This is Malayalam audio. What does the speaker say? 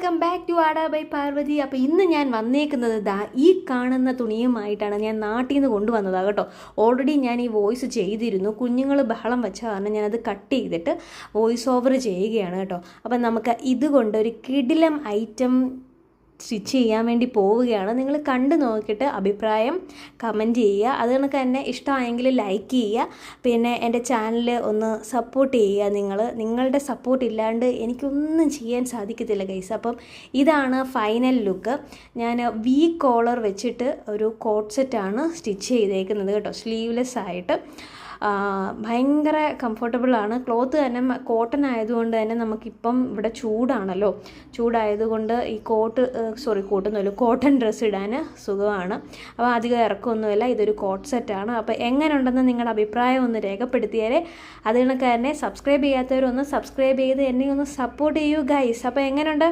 വെൽക്കം ബാക്ക് ടു ആഡ ബൈ പാർവതി. അപ്പോൾ ഇന്ന് ഞാൻ വന്നേക്കുന്നത് ഈ കാണുന്ന തുണിയുമായിട്ടാണ്. ഞാൻ നാട്ടിൽ നിന്ന് കൊണ്ടുവന്നതാണ് കേട്ടോ. ഓൾറെഡി ഞാൻ ഈ വോയിസ് ചെയ്തിരുന്നു. കുഞ്ഞുങ്ങൾ ബഹളം വെച്ച കാരണം ഞാനത് കട്ട് ചെയ്തിട്ട് വോയിസ് ഓവർ ചെയ്യുകയാണ് കേട്ടോ. അപ്പം നമുക്ക് ഇതുകൊണ്ട് ഒരു കിടിലം ഐറ്റം സ്റ്റിച്ച് ചെയ്യാൻ വേണ്ടി പോവുകയാണ്. നിങ്ങൾ കണ്ടു നോക്കിയിട്ട് അഭിപ്രായം കമൻറ്റ് ചെയ്യുക. അത് കണക്ക് തന്നെ ഇഷ്ടമായെങ്കിൽ ലൈക്ക് ചെയ്യുക. പിന്നെ എൻ്റെ ചാനൽ ഒന്ന് സപ്പോർട്ട് ചെയ്യുക. നിങ്ങളുടെ സപ്പോർട്ട് ഇല്ലാണ്ട് എനിക്കൊന്നും ചെയ്യാൻ സാധിക്കത്തില്ല ഗൈസ്. അപ്പം ഇതാണ് ഫൈനൽ ലുക്ക്. ഞാൻ വി കോളർ വെച്ചിട്ട് ഒരു കോട്ട് സെറ്റാണ് സ്റ്റിച്ച് ചെയ്തേക്കുന്നത് കേട്ടോ. സ്ലീവ്ലെസ് ആയിട്ട് ഭയങ്കര കംഫർട്ടബിളാണ്. ക്ലോത്ത് തന്നെ കോട്ടൺ ആയതുകൊണ്ട് തന്നെ നമുക്കിപ്പം ഇവിടെ ചൂടായതുകൊണ്ട് ഈ കോട്ടൺ ഡ്രസ്സ് ഇടാൻ സുഖമാണ്. അപ്പോൾ അധികം ഇറക്കമൊന്നുമില്ല. ഇതൊരു കോട്ട് സെറ്റാണ്. അപ്പോൾ എങ്ങനെ ഉണ്ടെന്ന് നിങ്ങളുടെ അഭിപ്രായം ഒന്ന് രേഖപ്പെടുത്തിയാലേ. അത് കണക്ക് തന്നെ സബ്സ്ക്രൈബ് ചെയ്യാത്തവരൊന്ന് സബ്സ്ക്രൈബ് ചെയ്ത് എന്നെ ഒന്ന് സപ്പോർട്ട് ചെയ്യൂ ഗൈസ്. അപ്പോൾ എങ്ങനെയുണ്ട്?